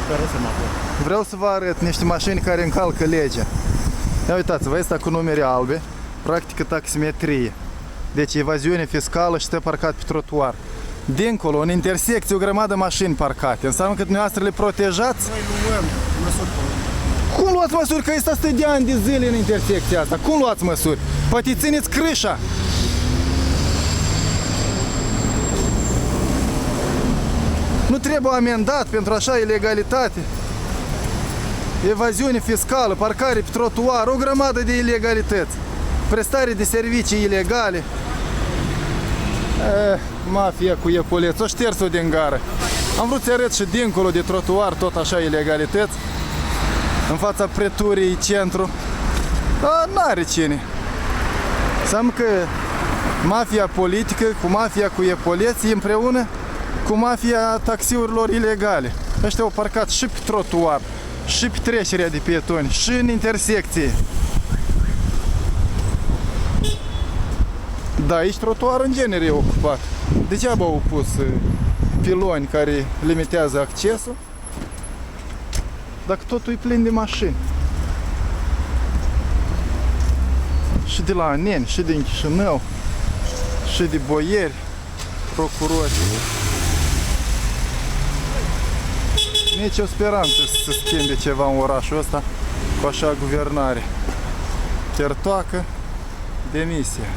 Fără semafor. Vreau să vă arăt niște mașini care încalcă legea. Ia uitați-vă, asta cu numere albe, practică taximetrie. Deci evaziune fiscală și stă parcat pe trotuar. Dincolo, în intersecție, o grămadă mașini parcate. Înseamnă că dumneavoastră le protejați? Noi luăm măsuri. Cum luați măsuri? Că este 100 de ani de zile în intersecția asta. Cum luați măsuri? Poate țineți crâșa. Nu trebuie amendat pentru așa ilegalitate. Evaziune fiscală, parcare pe trotuar, o grămadă de ilegalități. Prestare de servicii ilegale. Mafia cu epuleț, o șters-o din gară. Am vrut să arăt și dincolo de trotuar tot așa ilegalități. În fața preturii centru. Dar n-are cine. Înseamnă că mafia politică cu mafia cu epuleți împreună cu mafia taxiurilor ilegale. Ăștia au parcat și pe trotuar, și pe trecerea de pietoni, și în intersecție. Da, aici trotuarul în genere e ocupat. Degeaba au pus piloni care limitează accesul, dacă totul e plin de mașini. Și de la Aneni, și din Chișinău, și de boieri, procurori. Nici o speranță să se schimbe ceva în orașul ăsta cu așa guvernare. Chiar toacă demisia.